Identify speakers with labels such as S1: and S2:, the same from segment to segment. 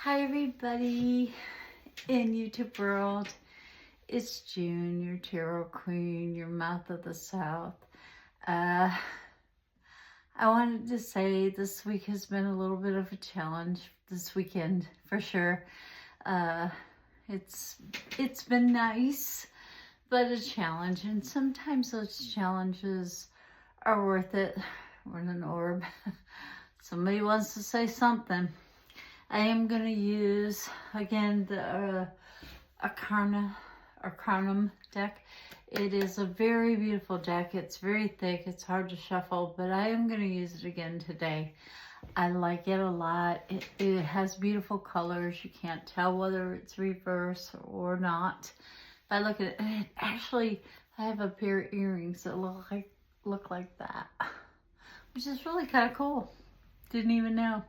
S1: Hi everybody in YouTube world. It's June, your tarot queen, your mouth of the south. I wanted to say this week has been a little bit of a challenge, this weekend for sure. Uh, it's been nice, but a challenge, and sometimes those challenges are worth it. We're in an orb. Somebody wants to say something. I am going to use, again, the Arcanum deck. It is a very beautiful deck. It's very thick. It's hard to shuffle, but I am going to use it again today. I like it a lot. It has beautiful colors. You can't tell whether it's reverse or not. If I look at it, actually, I have a pair of earrings that look like that, which is really kind of cool. Didn't even know.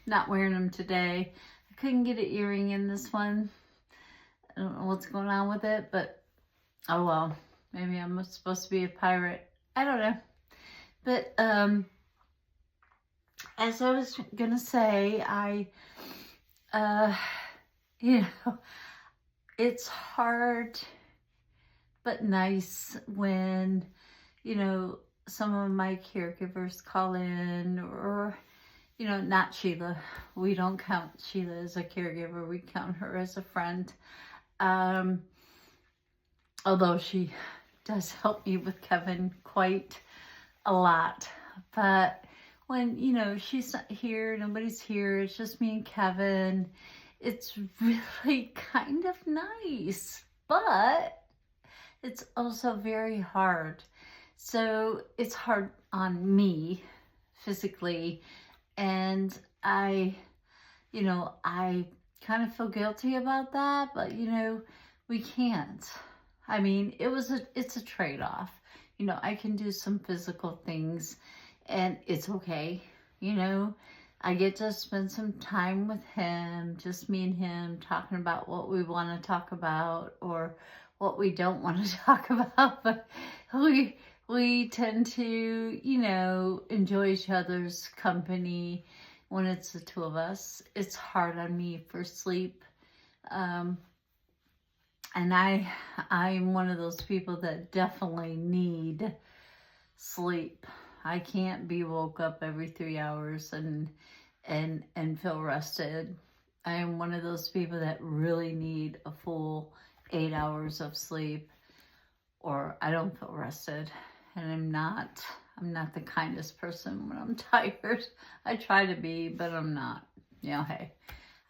S1: Not wearing them today. I couldn't get an earring in this one. I don't know what's going on with it, but oh well. Maybe I'm supposed to be a pirate. I don't know. But as I was gonna say, you know, it's hard but nice when, you know, some of my caregivers call in, or not Sheila. We don't count Sheila as a caregiver. We count her as a friend. Although she does help me with Kevin quite a lot. But when, she's not here, nobody's here, it's just me and Kevin, it's really kind of nice. But it's also very hard. So it's hard on me physically. And I kind of feel guilty about that, but we can't. I mean, it's a trade-off. I can do some physical things and it's okay. I get to spend some time with him, just me and him, talking about what we want to talk about or what we don't want to talk about. But we tend to, enjoy each other's company when it's the two of us. It's hard on me for sleep. And I'm one of those people that definitely need sleep. I can't be woke up every 3 hours and feel rested. I am one of those people that really need a full 8 hours of sleep, or I don't feel rested. And I'm not the kindest person when I'm tired. I try to be, but I'm not. Hey,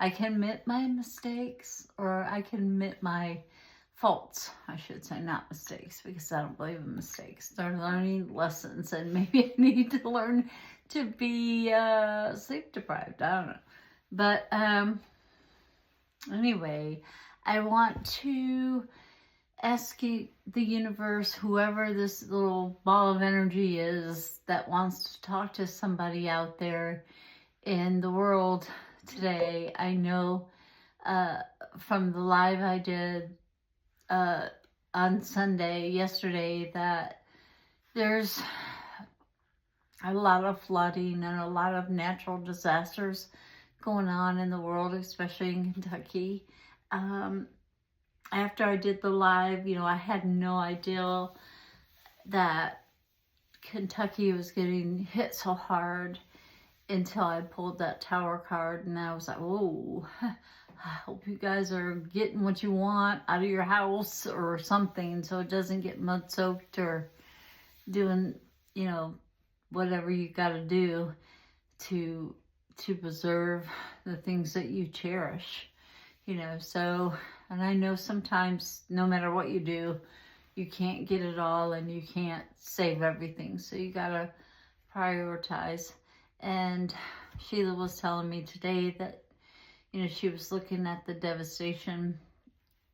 S1: I can admit my mistakes, or I can admit my faults, I should say, not mistakes, because I don't believe in mistakes. They're learning lessons, and maybe I need to learn to be sleep deprived. I don't know. But anyway, I want to ask the universe, whoever this little ball of energy is that wants to talk to somebody out there in the world today. I know from the live I did on Sunday, yesterday, that there's a lot of flooding and a lot of natural disasters going on in the world, especially in Kentucky. After I did the live, I had no idea that Kentucky was getting hit so hard until I pulled that tower card, and I was like, whoa, I hope you guys are getting what you want out of your house or something, so it doesn't get mud soaked, or doing, whatever you got to do to preserve the things that you cherish, so. And I know sometimes, no matter what you do, you can't get it all and you can't save everything. So you gotta prioritize. And Sheila was telling me today that, she was looking at the devastation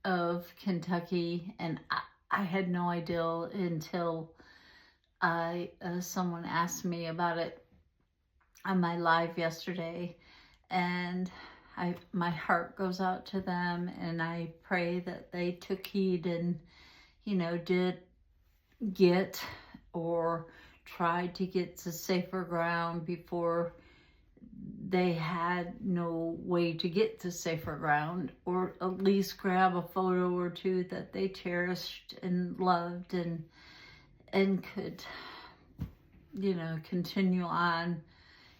S1: of Kentucky, and I had no idea until someone asked me about it on my live yesterday. And my heart goes out to them, and I pray that they took heed and, did get or tried to get to safer ground before they had no way to get to safer ground, or at least grab a photo or two that they cherished and loved, and could, you know, continue on.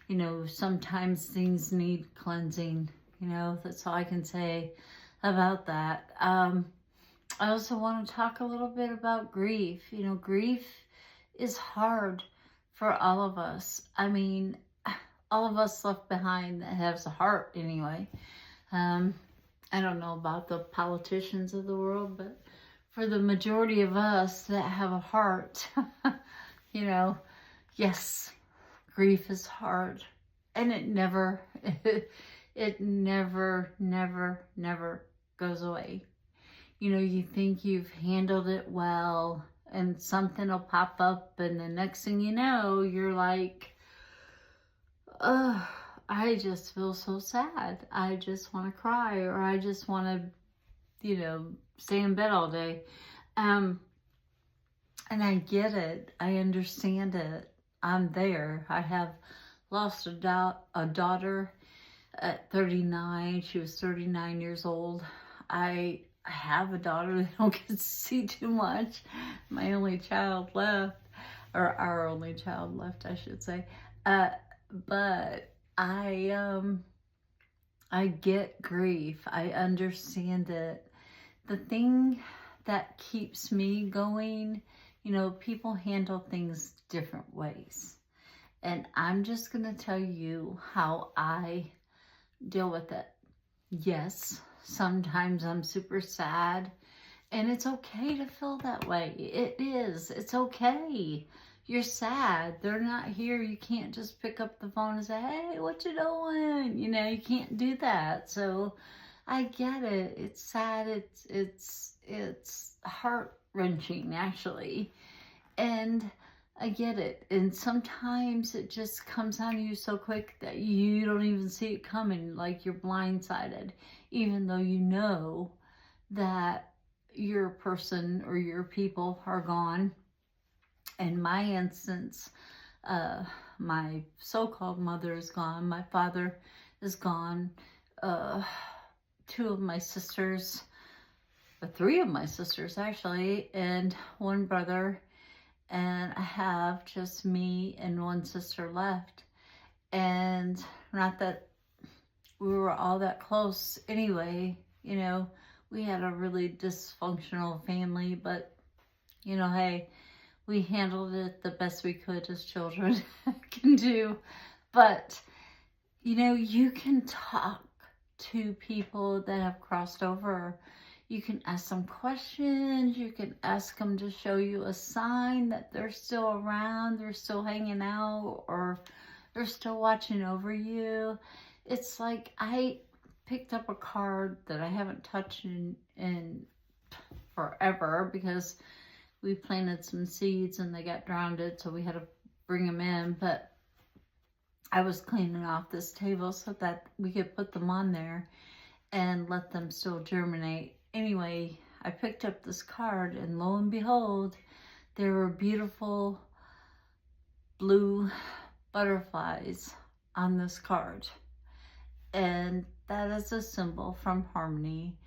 S1: You know, sometimes things need cleansing. You know, that's all I can say about that. I also want to talk a little bit about grief. You know, grief is hard for all of us. I mean, all of us left behind that has a heart anyway. I don't know about the politicians of the world, but for the majority of us that have a heart, you know, yes, grief is hard. And it never, it never, never goes away. You know, you think you've handled it well, and something will pop up, and the next thing you know, you're like, I just feel so sad. I just want to cry, or I just want to, you know, stay in bed all day. And I get it. I understand it. I'm there. I have lost a daughter at 39. She was 39 years old. I have a daughter that I don't get to see too much. My only child left, or our only child left, I should say. But I get grief. I understand it. The thing that keeps me going, you know, people handle things different ways. And I'm just going to tell you how I deal with it. Yes, sometimes I'm super sad, and it's okay to feel that way. It is. It's okay. You're sad. They're not here. You can't just pick up the phone and say, hey, what you doing? You know, you can't do that. So I get it. It's sad. It's heart-wrenching, actually. And I get it. And sometimes it just comes on you so quick that you don't even see it coming, like you're blindsided, even though you know that your person or your people are gone. In my instance, my so-called mother is gone. My father is gone. 2 of my sisters, or 3 of my sisters actually, and 1 brother. And I have just me and 1 sister left. And not that we were all that close anyway. You know, we had a really dysfunctional family, but, you know, hey, we handled it the best we could as children can do. But, you know, you can talk to people that have crossed over. You can ask them questions. You can ask them to show you a sign that they're still around, they're still hanging out, or they're still watching over you. It's like I picked up a card that I haven't touched in forever, because we planted some seeds and they got drowned, so we had to bring them in. But I was cleaning off this table so that we could put them on there and let them still germinate. Anyway, I picked up this card, and lo and behold, there were beautiful blue butterflies on this card. And that is a symbol from Harmony.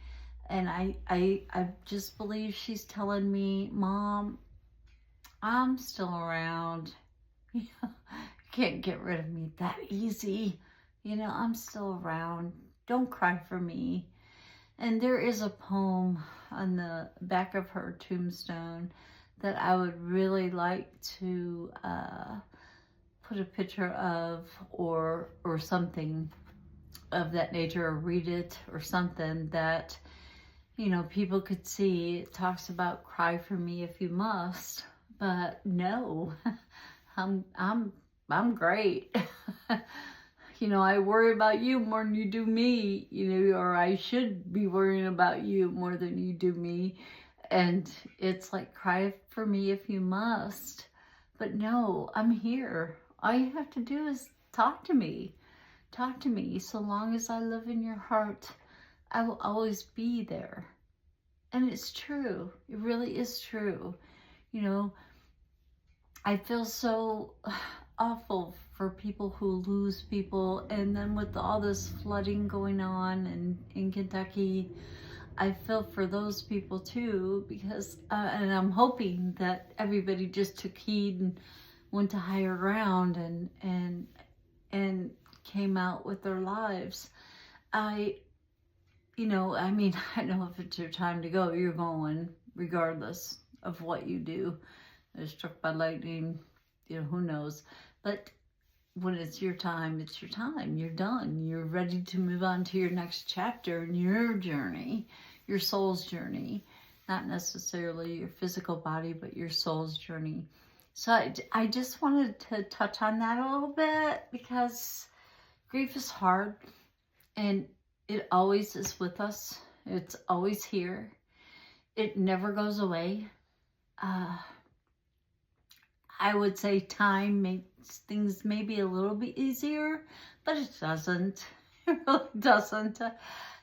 S1: And I just believe she's telling me, Mom, I'm still around. You know, you can't get rid of me that easy. You know, I'm still around. Don't cry for me. And there is a poem on the back of her tombstone that I would really like to put a picture of, or something of that nature, or read it, or something that, you know, people could see. It talks about cry for me if you must, but no, I'm great. You know, I worry about you more than you do me, you know, or I should be worrying about you more than you do me. And it's like, cry for me if you must. But no, I'm here. All you have to do is talk to me. Talk to me. So long as I live in your heart, I will always be there. And it's true. It really is true. You know, I feel so awful for people who lose people. And then with all this flooding going on in Kentucky, I feel for those people too, because, and I'm hoping that everybody just took heed and went to higher ground and came out with their lives. I know if it's your time to go, you're going regardless of what you do. Struck by lightning, who knows? But when it's your time, it's your time. You're done. You're ready to move on to your next chapter in your journey, your soul's journey. Not necessarily your physical body, but your soul's journey. So I just wanted to touch on that a little bit, because grief is hard and it always is with us. It's always here. It never goes away. I would say time makes things maybe a little bit easier, but it doesn't. It really doesn't.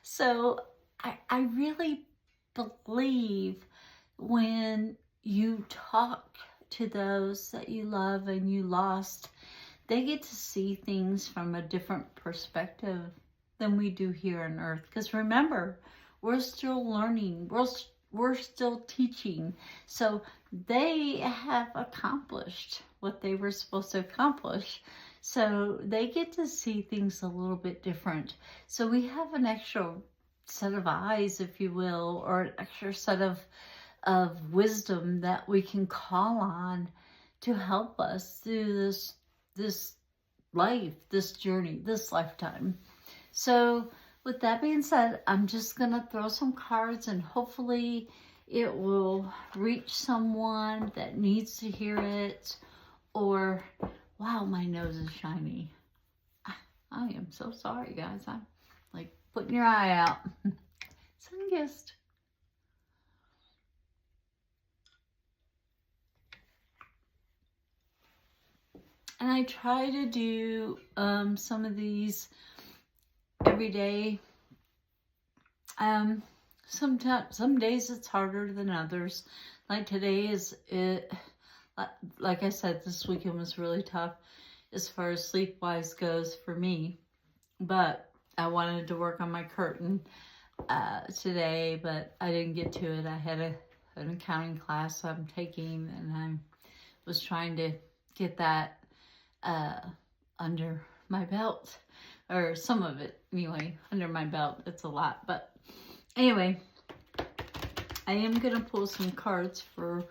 S1: So I really believe when you talk to those that you love and you lost, they get to see things from a different perspective than we do here on earth. Because remember, we're still learning. We're still teaching. So they have accomplished what they were supposed to accomplish. So they get to see things a little bit different. So we have an extra set of eyes, if you will, or an extra set of wisdom that we can call on to help us through this life, this journey, this lifetime. So with that being said, I'm just going to throw some cards and hopefully it will reach someone that needs to hear it. Or, wow, my nose is shiny. I am so sorry, guys. I'm like putting your eye out. Sun-kissed. And I try to do some of these every day. Some days it's harder than others. Like today like I said, this weekend was really tough as far as sleep-wise goes for me. But I wanted to work on my curtain today, but I didn't get to it. I had an accounting class I'm taking, and I was trying to get that under my belt, or some of it anyway, under my belt. It's a lot, but anyway, I am going to pull some cards for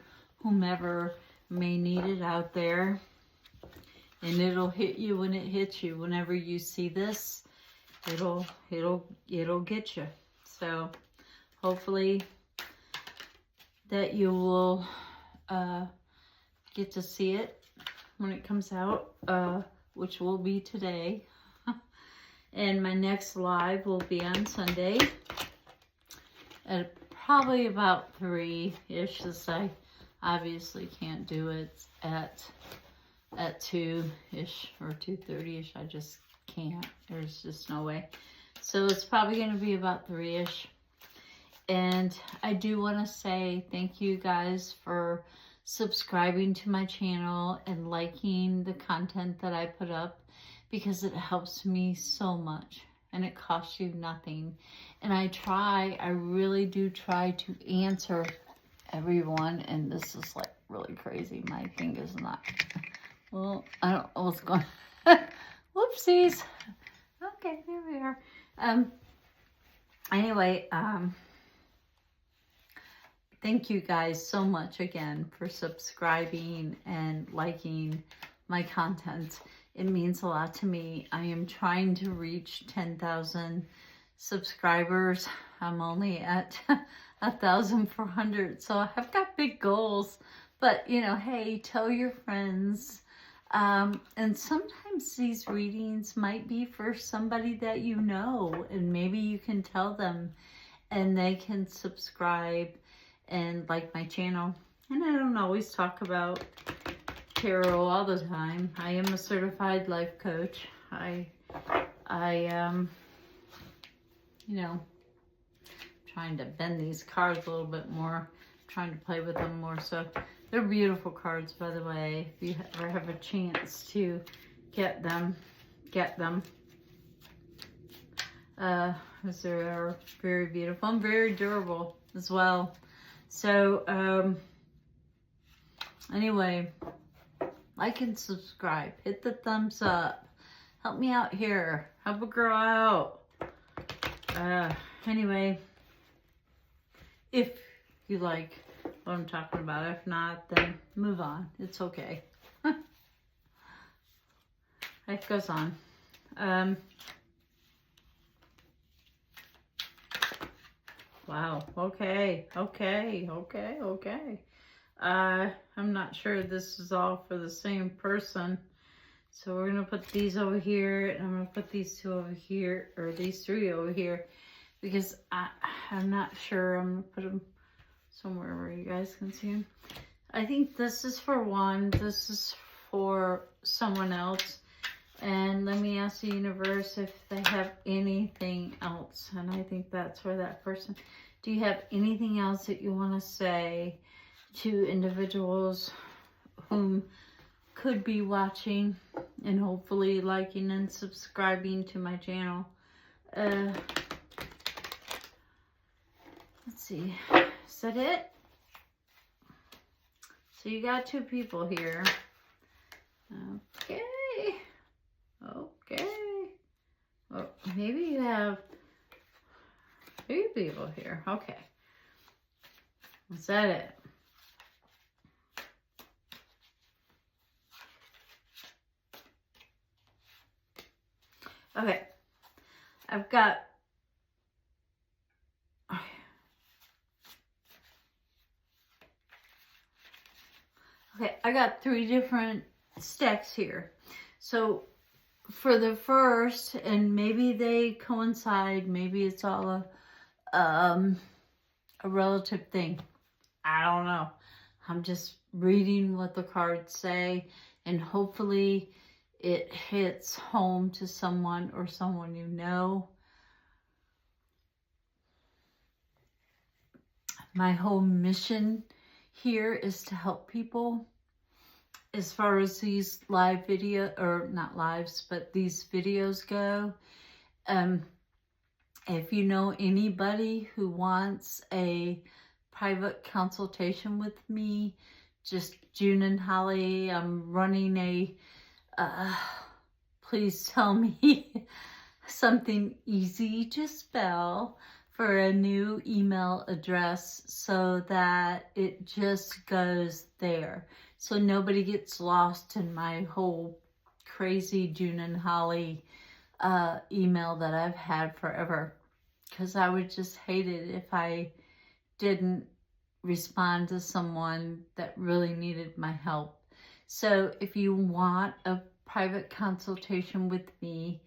S1: whomever may need it out there, and it'll hit you when it hits you. Whenever you see this, it'll get you. So hopefully that you will get to see it when it comes out, which will be today. And my next live will be on Sunday at probably about 3-ish. This I obviously can't do it at 2-ish or 2:30-ish. I just can't. There's just no way. So it's probably going to be about 3-ish. And I do want to say thank you guys for subscribing to my channel and liking the content that I put up, because it helps me so much and it costs you nothing. And I really do try to answer everyone. And this is like really crazy. My thing is not, well, I don't know what's going on. Whoopsies. Okay, there we are. Anyway, thank you guys so much again for subscribing and liking my content. It means a lot to me. I am trying to reach 10,000 subscribers. I'm only at 1,400, so I've got big goals. But, hey, tell your friends. And sometimes these readings might be for somebody that you know, and maybe you can tell them and they can subscribe and like my channel. And I don't always talk about tarot all the time. I am a certified life coach. I trying to bend these cards a little bit more, trying to play with them more. So They're beautiful cards, by the way. If you ever have a chance to get them, get them. Because they're very beautiful and very durable as well. So, anyway, like and subscribe. Hit the thumbs up. Help me out here. Help a girl out. Anyway, if you like what I'm talking about. If not, then move on. It's okay. Life goes on. Wow. Okay. I'm not sure this is all for the same person. So we're going to put these over here, and I'm going to put these two over here, or these three over here, because I'm not sure. I'm going to put them somewhere where you guys can see them. I think this is for one. This is for someone else. And let me ask the universe if they have anything else. And I think that's for that person. Do you have anything else that you want to say to individuals whom could be watching and hopefully liking and subscribing to my channel? Let's see. Is that it? So you got two people here. Okay. Well, maybe you have three people here. Okay. Is that it? Okay. I've got I got three different stacks here. So for the first, and maybe they coincide, maybe it's all a relative thing. I don't know. I'm just reading what the cards say, and hopefully it hits home to someone or someone you know. My whole mission here is to help people as far as these live video, or not lives, but these videos go. If you know anybody who wants a private consultation with me, just June and Holly, I'm running a, please tell me something easy to spell for a new email address so that it just goes there. So nobody gets lost in my whole crazy June and Holly email that I've had forever. Because I would just hate it if I didn't respond to someone that really needed my help. So if you want a private consultation with me,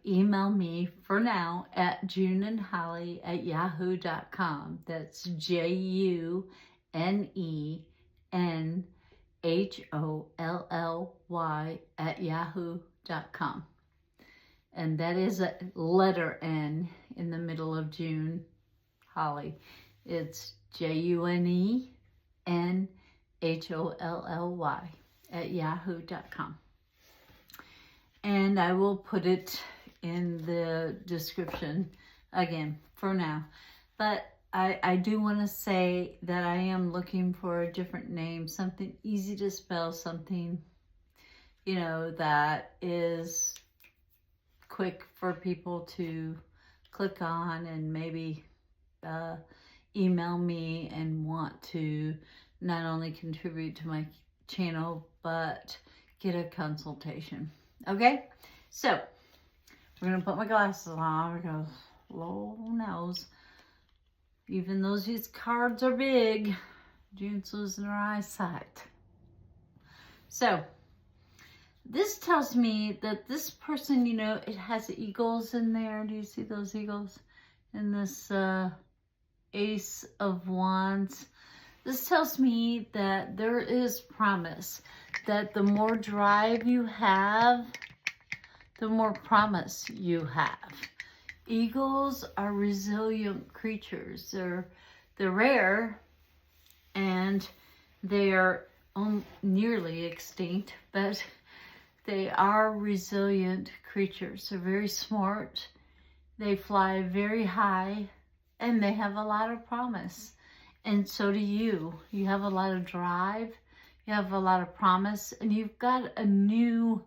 S1: email me for now at juneandholly@yahoo.com. That's JUNENHOLLY@yahoo.com. And that is a letter N in the middle of June, Holly. It's JUNENHOLLY@yahoo.com. And I will put it in the description again for now. But I do want to say that I am looking for a different name, something easy to spell, something, you know, that is quick for people to click on and maybe email me and want to not only contribute to my channel, but get a consultation. Okay, so we're going to put my glasses on because Lord knows, even though these cards are big, June's losing her eyesight. So this tells me that this person, you know, it has eagles in there. Do you see those eagles in this Ace of Wands? This tells me that there is promise, that the more drive you have, the more promise you have. Eagles are resilient creatures. They're rare, and They are nearly extinct, but they are resilient creatures. They're very smart. They fly very high, and they have a lot of promise. And so do you. You have a lot of drive. You have a lot of promise, and you've got a new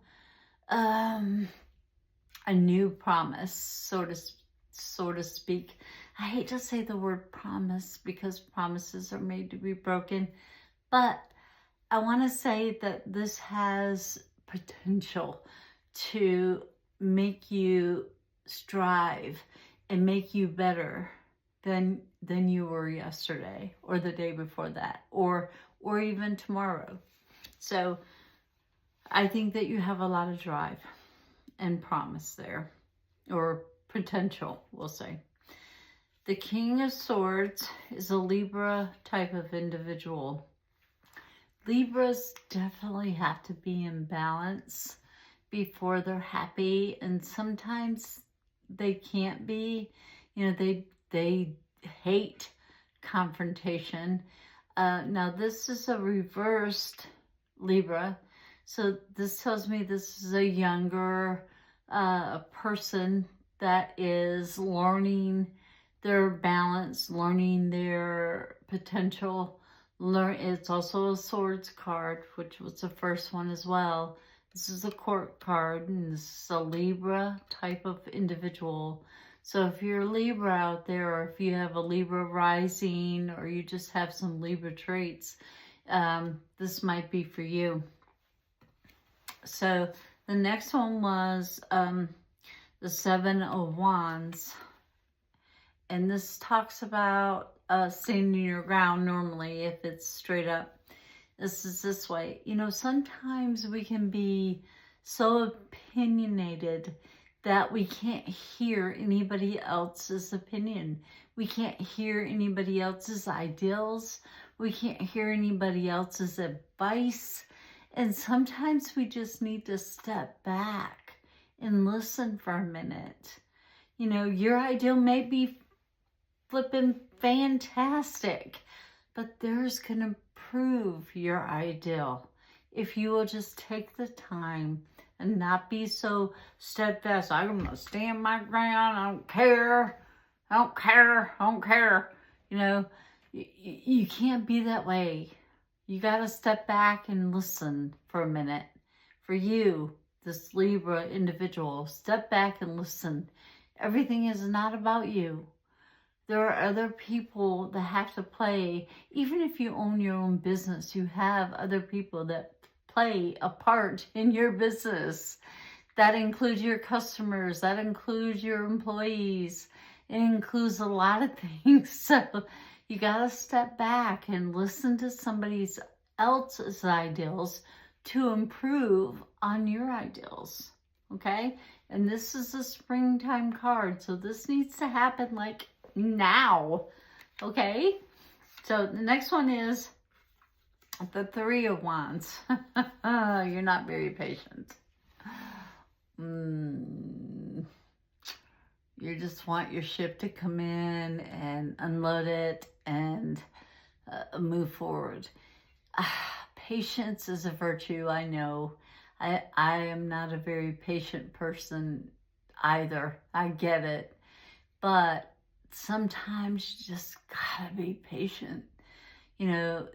S1: promise, so to speak. I hate to say the word promise because promises are made to be broken, but I want to say that this has potential to make you strive and make you better than you were yesterday or the day before that or even tomorrow. So I think that you have a lot of drive and promise there, or potential, we'll say. The King of Swords is a Libra type of individual. Libras definitely have to be in balance before they're happy, and sometimes they can't be. You know, they hate confrontation. Now this is a reversed Libra, so this tells me this is a younger person that is learning their balance, learning their potential. It's also a Swords card, which was the first one as well. This is a Court card, and this is a Libra type of individual. So if you're a Libra out there, or if you have a Libra rising, or you just have some Libra traits, this might be for you. So the next one was the Seven of Wands. And this talks about standing your ground normally if it's straight up. This is this way. You know, sometimes we can be so opinionated that we can't hear anybody else's opinion. We can't hear anybody else's ideals. We can't hear anybody else's advice. And sometimes we just need to step back and listen for a minute. You know, your ideal may be flipping fantastic, but theirs can improve your ideal if you will just take the time and not be so steadfast. I'm gonna stand my ground. I don't care. I don't care. I don't care. You know, you can't be that way. You gotta step back and listen for a minute. For you, this Libra individual, step back and listen. Everything is not about you. There are other people that have to play. Even if you own your own business, you have other people that play a part in your business. That includes your customers. That includes your employees. It includes a lot of things. So you got to step back and listen to somebody else's ideals to improve on your ideals. Okay? And this is a springtime card. So this needs to happen like now. Okay? So the next one is the Three of Wands. You're not very patient. You just want your ship to come in and unload it and move forward. Patience is a virtue, I know. I am not a very patient person either. I get it. But sometimes you just gotta be patient. You know,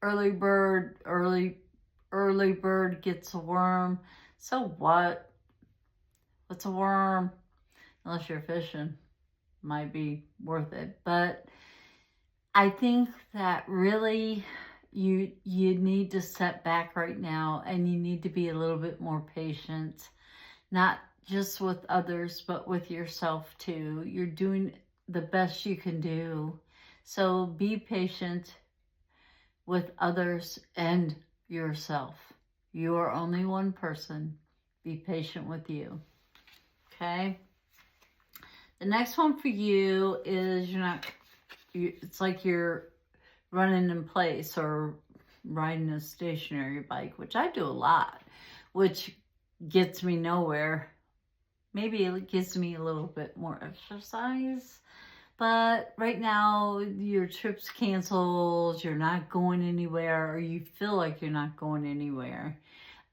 S1: early bird gets a worm. So what? What's a worm? Unless you're fishing, might be worth it. But I think that really you need to step back right now, and you need to be a little bit more patient, not just with others, but with yourself too. You're doing the best you can do. So be patient with others and yourself. You are only one person. Be patient with you. Okay? The next one for you is it's like you're running in place or riding a stationary bike, which I do a lot, which gets me nowhere. Maybe it gives me a little bit more exercise, but right now your trip's canceled, you're not going anywhere, or you feel like you're not going anywhere.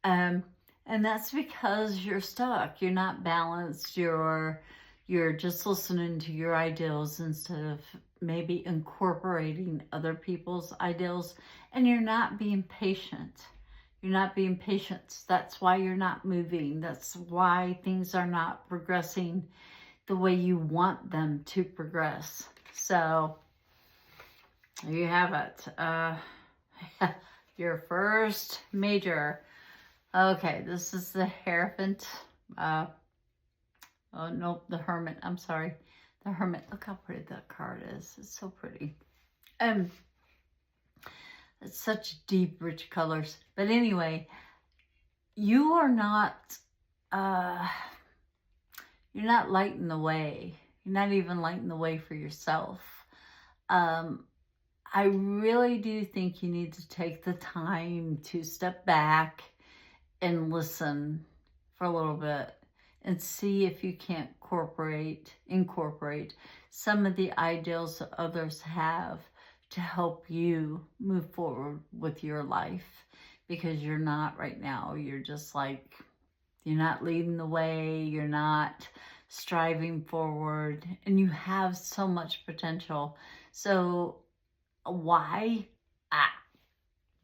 S1: And that's because you're stuck. You're not balanced. You're just listening to your ideals instead of maybe incorporating other people's ideals, and you're not being patient. You're not being patient. That's why you're not moving. That's why things are not progressing the way you want them to progress. So there you have it. Your first major. Okay, this is the Hierophant. Oh, nope, the Hermit. I'm sorry. The Hermit. Look how pretty that card is. It's so pretty. It's such deep, rich colors. But anyway, you are not, you're not lighting the way. You're not even lighting the way for yourself. I really do think you need to take the time to step back and listen for a little bit and see if you can't incorporate some of the ideals that others have to help you move forward with your life, because you're not right now. You're just like, you're not leading the way, you're not striving forward, and you have so much potential. So why?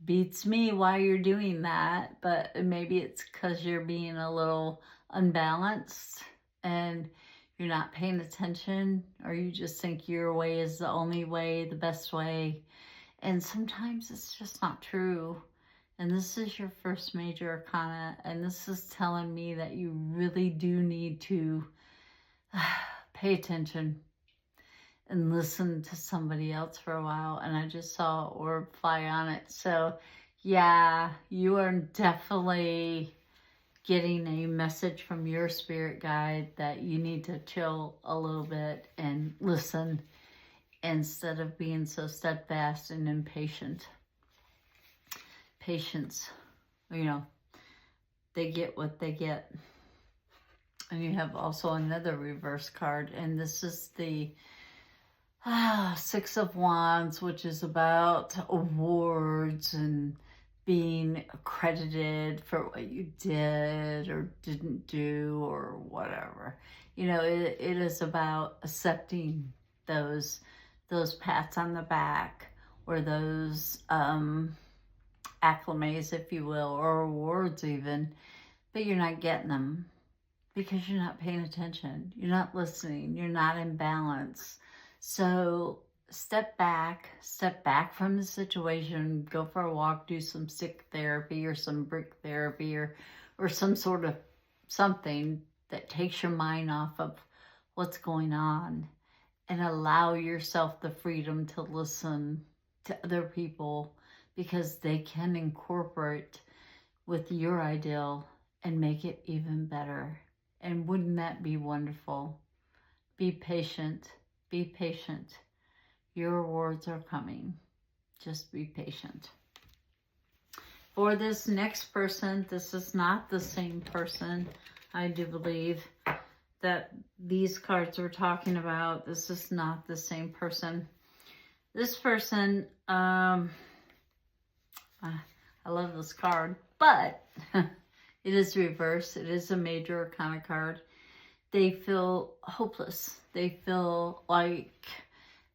S1: Beats me why you're doing that, but maybe it's because you're being a little unbalanced and you're not paying attention, or you just think your way is the only way, the best way. And sometimes it's just not true. And this is your first major arcana, and this is telling me that you really do need to pay attention and listen to somebody else for a while. And I just saw an orb fly on it. So yeah, you are definitely getting a message from your spirit guide that you need to chill a little bit and listen instead of being so steadfast and impatient. Patience, you know, they get what they get. And you have also another reverse card, and this is the Six of Wands, which is about awards and being accredited for what you did or didn't do or whatever. You know, it is about accepting those pats on the back, or those acclimates, if you will, or awards even, but you're not getting them because you're not paying attention. You're not listening. You're not in balance. So step back from the situation, go for a walk, do some stick therapy or some brick therapy or some sort of something that takes your mind off of what's going on, and allow yourself the freedom to listen to other people, because they can incorporate with your ideal and make it even better. And wouldn't that be wonderful? Be patient. Be patient. Your rewards are coming. Just be patient. For this next person, this is not the same person. I do believe that these cards we're talking about, this is not the same person. This person, I love this card, but it is reversed. It is a major arcana card. They feel hopeless. They feel like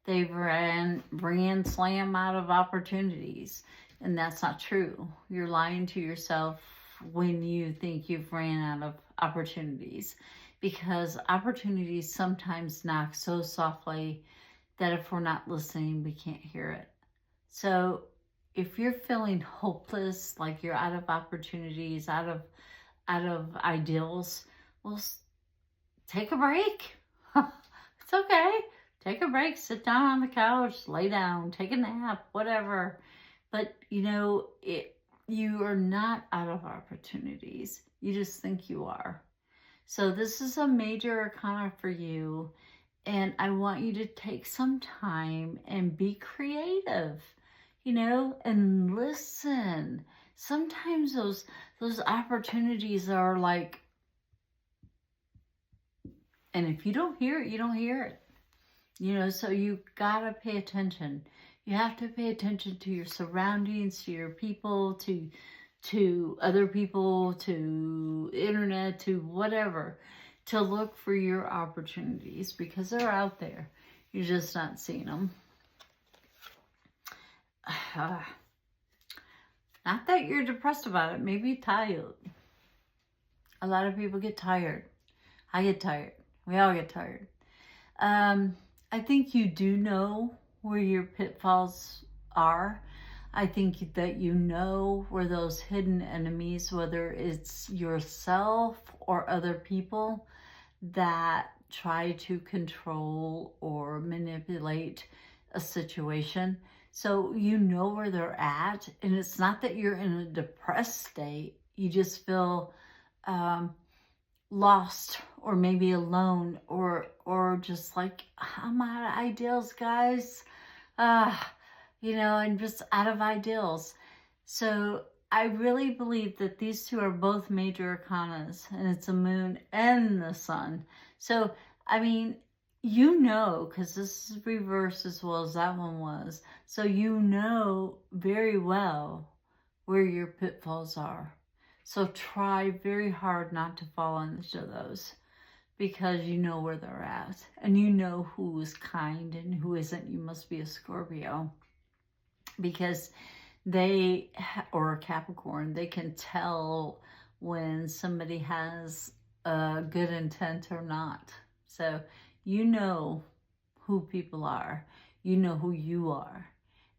S1: they've ran slam out of opportunities. And that's not true. You're lying to yourself when you think you've ran out of opportunities, because opportunities sometimes knock so softly that if we're not listening, we can't hear it. So if you're feeling hopeless, like you're out of opportunities, out of ideals, well, take a break. It's okay. Take a break, sit down on the couch, lay down, take a nap, whatever. But you know, you are not out of opportunities. You just think you are. So this is a major arcana for you. And I want you to take some time and be creative, you know, and listen. Sometimes those opportunities are like, and if you don't hear it, you don't hear it. You know, so you gotta pay attention. You have to pay attention to your surroundings, to your people, to other people, to internet, to whatever, to look for your opportunities because they're out there. You're just not seeing them. Not that you're depressed about it. Maybe you're tired. A lot of people get tired. I get tired. We all get tired. I think you do know where your pitfalls are. I think that you know where those hidden enemies, whether it's yourself or other people that try to control or manipulate a situation. So you know where they're at, and it's not that you're in a depressed state. You just feel lost or maybe alone or just like, I'm out of ideals, guys. You know, I'm just out of ideals. So I really believe that these two are both major arcanas, and it's the moon and the sun. So, I mean, you know, because this is reversed as well as that one was. So you know very well where your pitfalls are. So try very hard not to fall into those because you know where they're at and you know who is kind and who isn't. You must be a Scorpio because they, or a Capricorn, they can tell when somebody has a good intent or not. So you know who people are, you know who you are,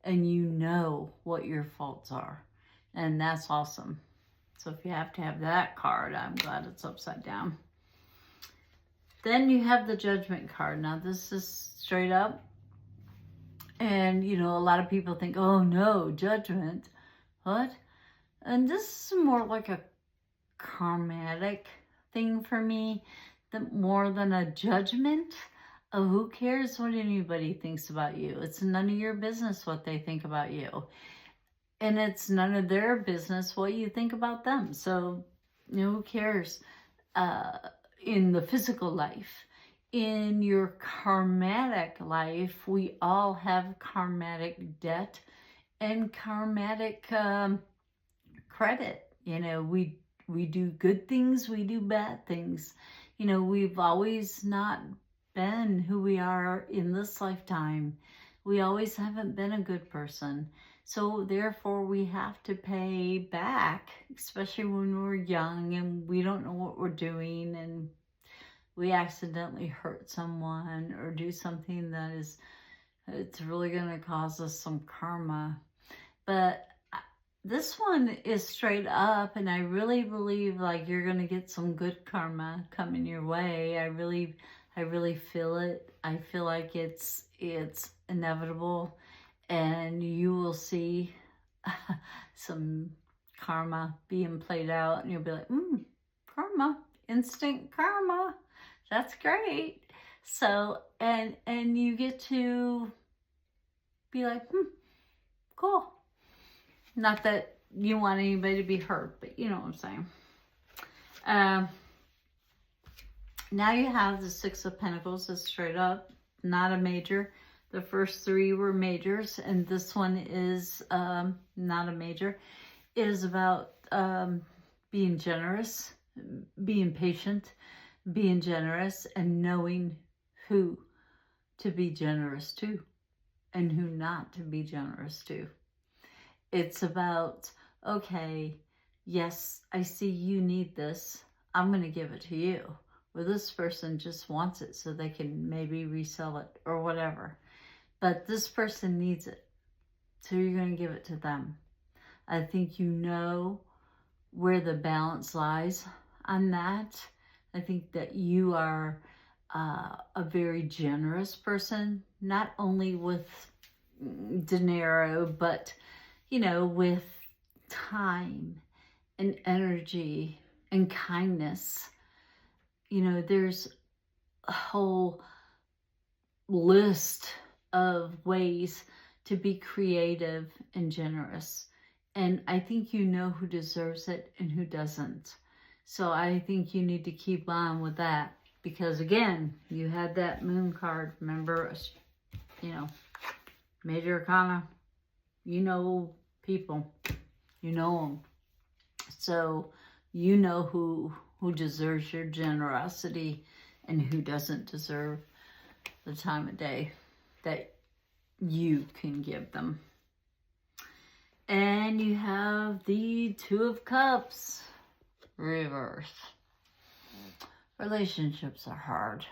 S1: and you know what your faults are. And that's awesome. So if you have to have that card, I'm glad it's upside down. Then you have the Judgment card. Now this is straight up. And, you know, a lot of people think, oh no, judgment. What? And this is more like a karmatic thing for me, more than a judgment. Oh, who cares what anybody thinks about you? It's none of your business what they think about you. And it's none of their business what you think about them. So, you know, who cares in the physical life? In your karmatic life, we all have karmatic debt and karmatic credit. You know, we do good things, we do bad things. You know, we've always not been who we are in this lifetime. We always haven't been a good person. So therefore we have to pay back, especially when we're young and we don't know what we're doing and we accidentally hurt someone or do something that is, it's really going to cause us some karma. But this one is straight up, and I really believe like you're going to get some good karma coming your way. I really feel it. I feel like it's inevitable, and you will see some karma being played out, and you'll be like, karma, instant karma. That's great. So, and you get to be like, cool. Not that you want anybody to be hurt, but you know what I'm saying. Now you have the Six of Pentacles is straight up, not a major. The first three were majors, and this one is not a major. It is about being generous, being patient, being generous, and knowing who to be generous to and who not to be generous to. It's about, okay, yes, I see you need this. I'm going to give it to you. Or this person just wants it so they can maybe resell it or whatever. But this person needs it. So you're going to give it to them. I think you know where the balance lies on that. I think that you are a very generous person, not only with dinero, but, you know, with time and energy and kindness. You know, there's a whole list of ways to be creative and generous. And I think you know who deserves it and who doesn't. So I think you need to keep on with that. Because again, you had that moon card. Remember, you know, Major Arcana, you know people. You know them. So you know who deserves your generosity and who doesn't deserve the time of day that you can give them. And you have the Two of Cups reverse. Relationships are hard.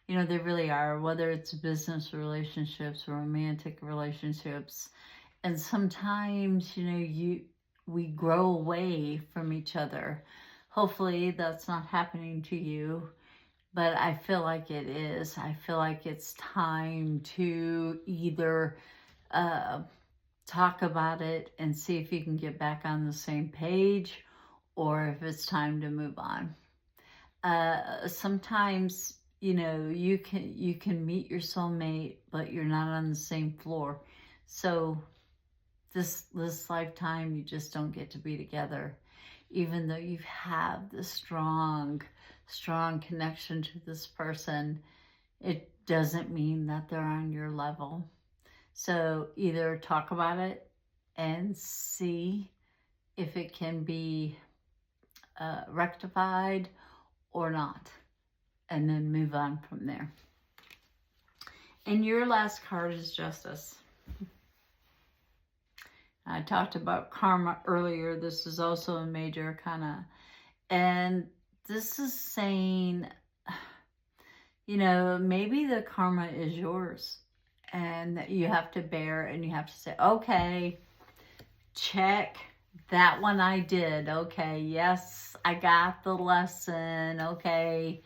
S1: You know, they really are, whether it's business relationships, romantic relationships. And sometimes, you know, we grow away from each other. Hopefully that's not happening to you, but I feel like it is. I feel like it's time to either talk about it and see if you can get back on the same page, or if it's time to move on. Sometimes, you know, you can meet your soulmate, but you're not on the same floor. So this lifetime, you just don't get to be together. Even though you have this strong connection to this person, it doesn't mean that they're on your level. So either talk about it and see if it can be rectified or not, and then move on from there. And your last card is Justice. I talked about karma earlier. This is also a Major Arcana. And this is saying, you know, maybe the karma is yours and that you have to bear, and you have to say, okay, check, that one I did. Okay, yes, I got the lesson. Okay,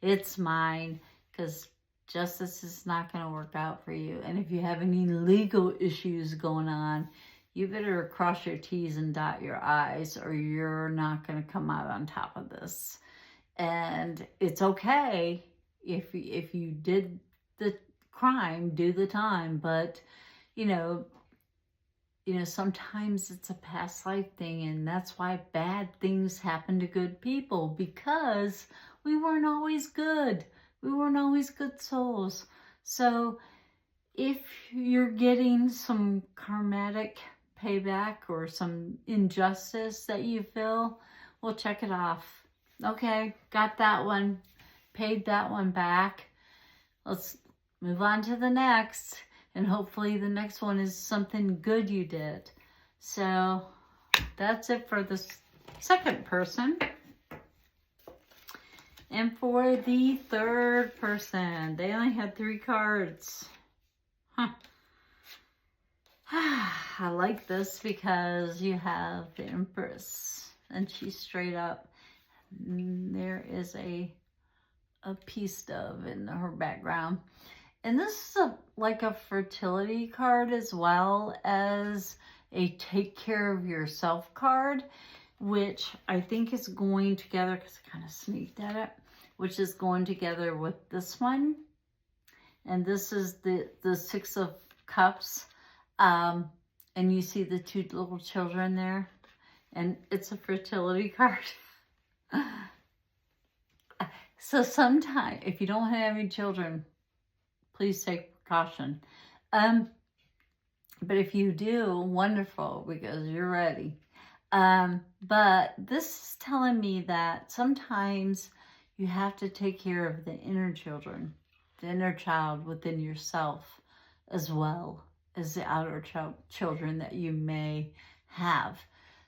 S1: it's mine, because justice is not going to work out for you. And if you have any legal issues going on, you better cross your T's and dot your I's, or you're not going to come out on top of this. And it's okay if you did the crime, do the time. But, you know, sometimes it's a past life thing, and that's why bad things happen to good people, because we weren't always good. We weren't always good souls. So if you're getting some karmatic payback or some injustice that you feel, well, check it off. Okay, got that one, paid that one back. Let's move on to the next, and hopefully the next one is something good you did. So that's it for the second person. And for the third person, they only had 3 cards. Huh. I like this because you have the Empress, and she's straight up. There is a peace dove in her background. And this is like a fertility card, as well as a take care of yourself card, which I think is going together, because I kind of sneaked at it, which is going together with this one. And this is the 6 of Cups. And you see the 2 little children there, and it's a fertility card. So sometimes, if you don't have any children, please take precaution. But if you do, wonderful, because you're ready. But this is telling me that sometimes you have to take care of the inner children, the inner child within yourself, as well as the outer children that you may have.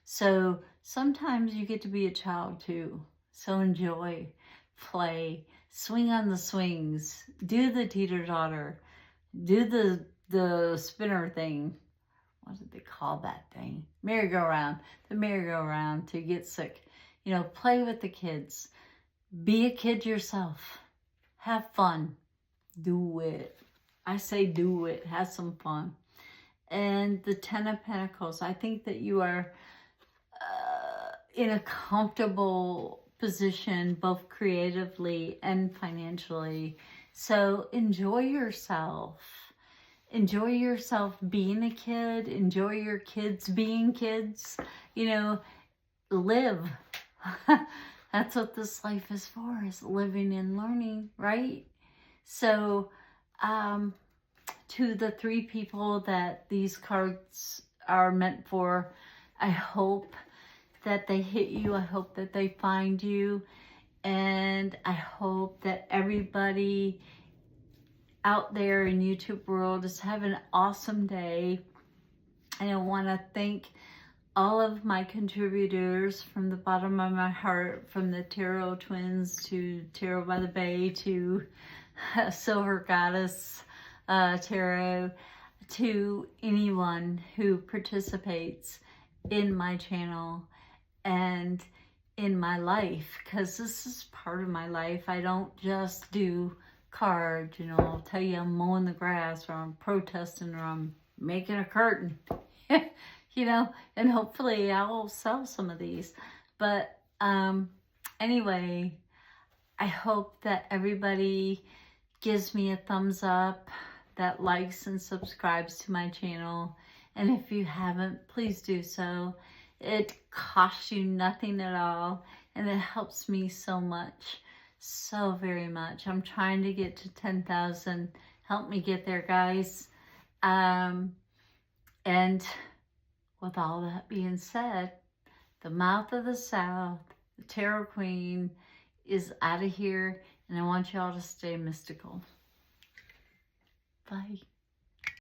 S1: So sometimes you get to be a child too. So enjoy, play, swing on the swings, do the teeter-totter, do the spinner thing. What did they call that thing? Merry-go-round. The merry-go-round to get sick. You know, play with the kids. Be a kid yourself. Have fun. Do it. I say do it. Have some fun. And the 10 of Pentacles. I think that you are in a comfortable position, both creatively and financially. So enjoy yourself. Enjoy yourself being a kid. Enjoy your kids being kids. You know, live. That's what this life is for, is living and learning, right? So, to the 3 people that these cards are meant for, I hope that they hit you. I hope that they find you. And I hope that everybody out there in YouTube world is having an awesome day. And I want to thank all of my contributors from the bottom of my heart, from the Tarot Twins to Tarot by the Bay to Silver Goddess Tarot, to anyone who participates in my channel and in my life, because this is part of my life. I don't just do cards, you know. I'll tell you I'm mowing the grass, or I'm protesting, or I'm making a curtain. You know, and hopefully I'll sell some of these. But anyway, I hope that everybody gives me a thumbs up, that likes and subscribes to my channel. And if you haven't, please do so. It costs you nothing at all, and it helps me so much, so very much. I'm trying to get to 10,000. Help me get there, guys. And with all that being said, the Mouth of the South, the Tarot Queen, is out of here, and I want y'all to stay mystical. Bye.